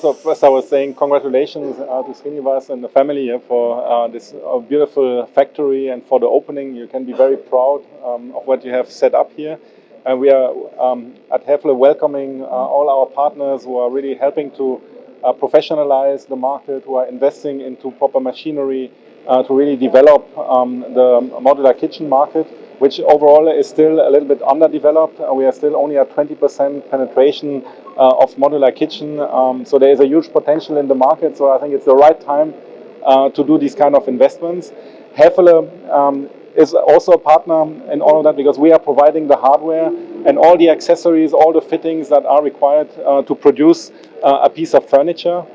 So first I was saying congratulations to Srinivas and the family here for this beautiful factory and for the opening. You can be very proud of what you have set up here. And we are at Häfele welcoming all our partners who are really helping to professionalize the market, who are investing into proper machinery to really develop the modular kitchen market, which overall is still a little bit underdeveloped. We are still only at 20% penetration of modular kitchen. So there is a huge potential in the market. So I think it's the right time to do these kind of investments. Häfele is also a partner in all of that because we are providing the hardware and all the accessories, all the fittings that are required to produce a piece of furniture.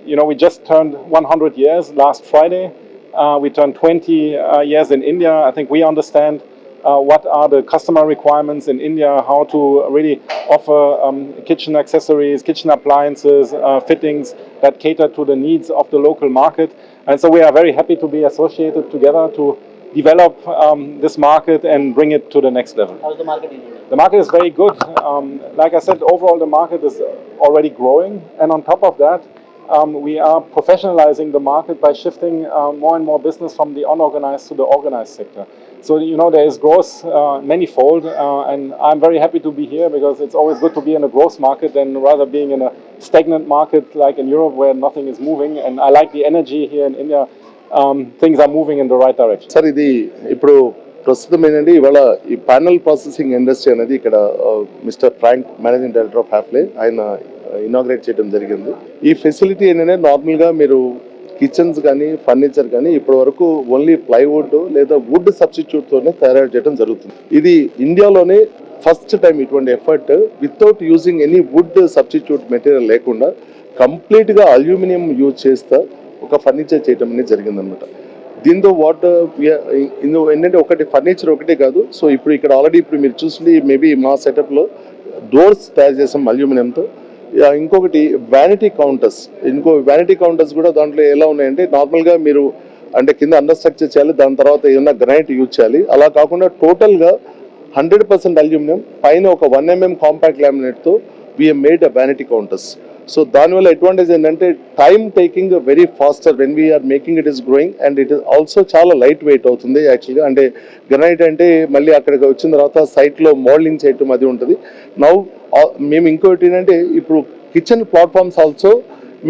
You know, we just turned 100 years last Friday. We turned 20 years in India. I think we understand what are the customer requirements in India, how to really offer kitchen accessories, kitchen appliances, fittings that cater to the needs of the local market. And so we are very happy to be associated together to develop this market and bring it to the next level. How's the market in India? The market is very good. Like I said, overall the market is already growing. And on top of that, we are professionalizing the market by shifting more and more business from the unorganized to the organized sector. So, you know, there is growth manifold, and I'm very happy to be here because it's always good to be in a growth market than rather being in a stagnant market like in Europe where nothing is moving. And I like the energy here in India. Things are moving in the right direction. Sir ఇది ఇప్పుడు ప్రస్తుతం ఏంటంటే ఇవాళ ఈ panel processing industry అనేది ఇక్కడ mister Frank managing director of Hafele ఆయన inaugurate చేయడం జరిగింది. ఈ ఫెసిలిటీ ఏంటంటే నార్మల్గా మీరు కిచెన్స్ కానీ ఫర్నిచర్ కానీ ఇప్పటి వరకు ఓన్లీ ప్లైవుడ్ లేదా వుడ్ సబ్స్టిట్యూట్తోనే తయారు చేయడం జరుగుతుంది. ఇది ఇండియాలోనే ఫస్ట్ టైం ఇటువంటి effort without using any wood substitute material లేకుండా కంప్లీట్గా అల్యూమినియం యూజ్ చేస్తా ఒక ఫర్నిచర్ చేయడం అనేది జరిగిందనమాట. దీంతో ఇందులో ఏంటంటే ఒకటి ఫర్నిచర్ ఒకటే కాదు. సో ఇప్పుడు ఇక్కడ ఆల్రెడీ ఇప్పుడు మీరు చూసింది మేబీ మా సెటప్లో డోర్స్ తయారు చేసాం అల్యూమినియంతో. ఇంకొకటి వ్యానిటీ కౌంటర్స్ కూడా దాంట్లో ఎలా ఉన్నాయంటే నార్మల్గా మీరు అంటే కింద అండర్ స్ట్రక్చర్ చేయాలి, దాని తర్వాత ఏదైనా గ్రానైట్ యూజ్ చేయాలి. అలా కాకుండా టోటల్గా 100% అల్యూమినియం పైన ఒక 1 mm కాంపాక్ట్ లామినేట్తో we are made a vanity counters. So దానివల్ల అడ్వాంటేజ్ ఏంటంటే time taking very faster when we are making it is growing and it is also చాలా లైట్ వెయిట్ అవుతుంది యాక్చువల్గా. అంటే గ్రనైట్ అంటే మళ్ళీ అక్కడికి వచ్చిన తర్వాత సైట్లో మోల్డింగ్ చేయటం అది ఉంటుంది. నౌ మేము ఇంకోటి ఏంటంటే ఇప్పుడు కిచెన్ ప్లాట్ఫామ్స్ ఆల్సో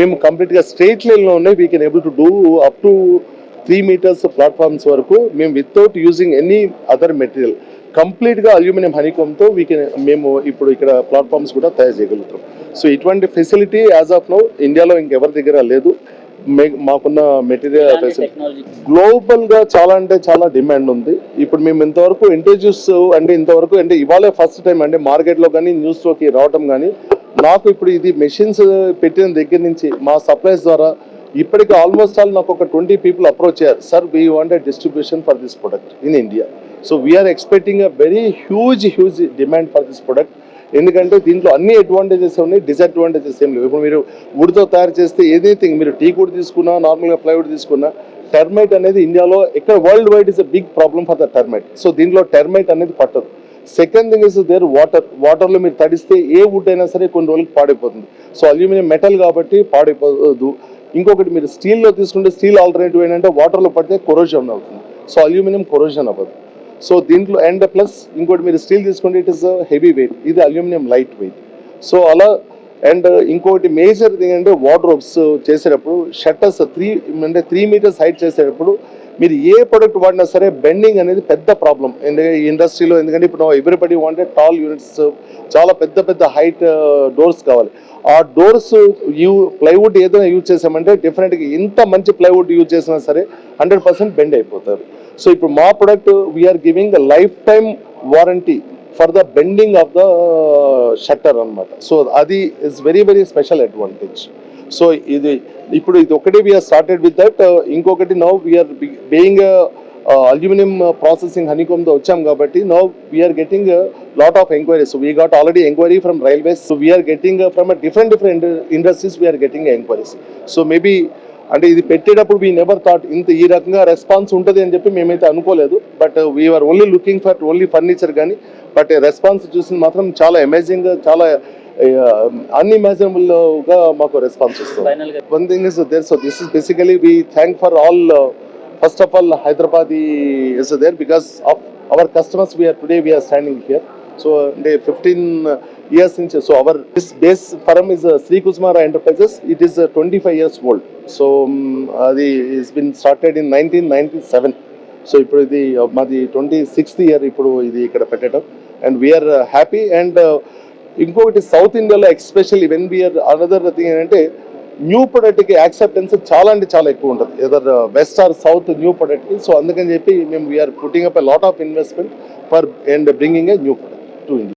మేము కంప్లీట్గా స్ట్రైట్ లైన్లో ఉన్నాయి. We can able to do up to 3 meters platforms వరకు మేము without using any other material కంప్లీట్గా అల్యూమినియం హనీకోమ్తో మేము ఇప్పుడు ఇక్కడ ప్లాట్ఫామ్స్ కూడా తయారు చేయగలుగుతాం. సో ఇటువంటి ఫెసిలిటీ యాజ్ ఆఫ్ నౌ ఇండియాలో ఇంకెవరి దగ్గర లేదు. మాకున్న మెటీరియల్ ఫెసిలిటీ గ్లోబల్గా చాలా అంటే చాలా డిమాండ్ ఉంది. ఇప్పుడు మేము ఇంతవరకు ఇంతవరకు ఇవాళే ఫస్ట్ టైం అంటే మార్కెట్లో కానీ న్యూస్లోకి రావటం కానీ నాకు ఇప్పుడు ఇది మెషిన్స్ పెట్టిన దగ్గర నుంచి మా సప్లైస్ ద్వారా ఇప్పటికి ఆల్మోస్ట్ నాకు ఒక 20 people అప్రోచ్ అయ్యారు. Sir we want distribution for this product in India. So we are expecting a very huge demand for this product. ఎందుకంటే దీంట్లో అన్ని అడ్వాంటేజెస్ ఉన్నాయి, డిసడ్వాంటేజెస్ ఏం లేవు. ఇప్పుడు మీరు వుడ్తో తయారు చేస్తే ఏదైతే మీరు టీక్ వుడ్ తీసుకున్నా నార్మల్గా ప్లైవుడ్ తీసుకున్నా టెర్మైట్ అనేది ఇండియాలో ఎక్కడ world wide is a big problem for the termite. So దీంట్లో టెర్మైట్ అనేది పట్టదు. సెకండ్ థింగ్ ఇస్ దేర్ వాటర్లో మీరు తడిస్తే ఏ వుడ్ అయినా సరే కొన్ని రోజులకి పాడైపోతుంది. సో అల్యూమినియం మెటల్ కాబట్టి పాడైపోదు. ఇంకొకటి మీరు స్టీల్లో తీసుకుంటే స్టీల్ ఆల్టర్నేటివ్ ఏంటంటే వాటర్లో పడితే కొరోజన్ అవుతుంది. సో అల్యూమినియం కొరోజన్ అవ్వదు. సో దీంట్లో అండ్ ప్లస్ ఇంకోటి మీరు స్టీల్ తీసుకుంటే ఇట్ ఇస్ హెవీ వెయిట్, ఇది అల్యూమినియం లైట్ వెయిట్. సో అలా అండ్ ఇంకోటి మేజర్ థింగ్ అంటే వార్డ్రోబ్స్ చేసేటప్పుడు షట్టర్స్ 3 meters హైట్ చేసేటప్పుడు మీరు ఏ ప్రొడక్ట్ వాడినా సరే బెండింగ్ అనేది పెద్ద ప్రాబ్లం ఈ ఇండస్ట్రీలో. ఎందుకంటే ఇప్పుడు ఎవ్రీబడి వాంటెడ్ టాల్ యూనిట్స్, చాలా పెద్ద హైట్ డోర్స్ కావాలి. ఆ డోర్స్ ప్లైవుడ్ ఏదైనా యూజ్ చేసామంటే డెఫినెట్గా ఇంత మంచి ప్లైవుడ్ యూజ్ చేసినా సరే 100% బెండ్ అయిపోతారు. సో ఇప్పుడు మా product we are giving lifetime warranty for the bending of the shutter అనమాట. సో అది is very special advantage. So ఇది ఒకటి వీఆర్ స్టార్టెడ్ విత్ దట్. ఇంకొకటి now we are being aluminium processing హనీకోమ్తో వచ్చాం కాబట్టి now we are getting lot of enquiries. So we got already enquiry from railways. So we are getting from different industries we are getting enquiries. So maybe అంటే ఇది పెట్టేటప్పుడు we never thought ఈ రకంగా response ఉంటుంది అని చెప్పి మేమైతే అనుకోలేదు. But we are only looking for only furniture కానీ బట్ రెస్పాన్స్ చూసింది మాత్రం చాలా అమేజింగ్, చాలా అన్ఇమాజినబుల్గా మాకు రెస్పాన్స్ వస్తుంది. One thing is there. So this is basically we thank for all. First of all, Hyderabadi is there because of our customers. Today we are standing here. So 15 years since. So this base firm is Sri Kusmara Enterprises. It is 25 years old. So it's been started in 1997. So ఇప్పుడు ఇది మాది 26th year ఇప్పుడు ఇది ఇక్కడ పెట్టడం. And we are happy. And ఇంకొకటి south ఇండియాలో especially when we are another thing ఏంటంటే న్యూ ప్రొడక్ట్కి యాక్సెప్టెన్స్ చాలా అంటే చాలా ఎక్కువ ఉంటుంది, either west or south new ప్రొడక్ట్కి. సో అందుకని చెప్పి మేము we are putting up a lot of investment for and bringing a new product to India.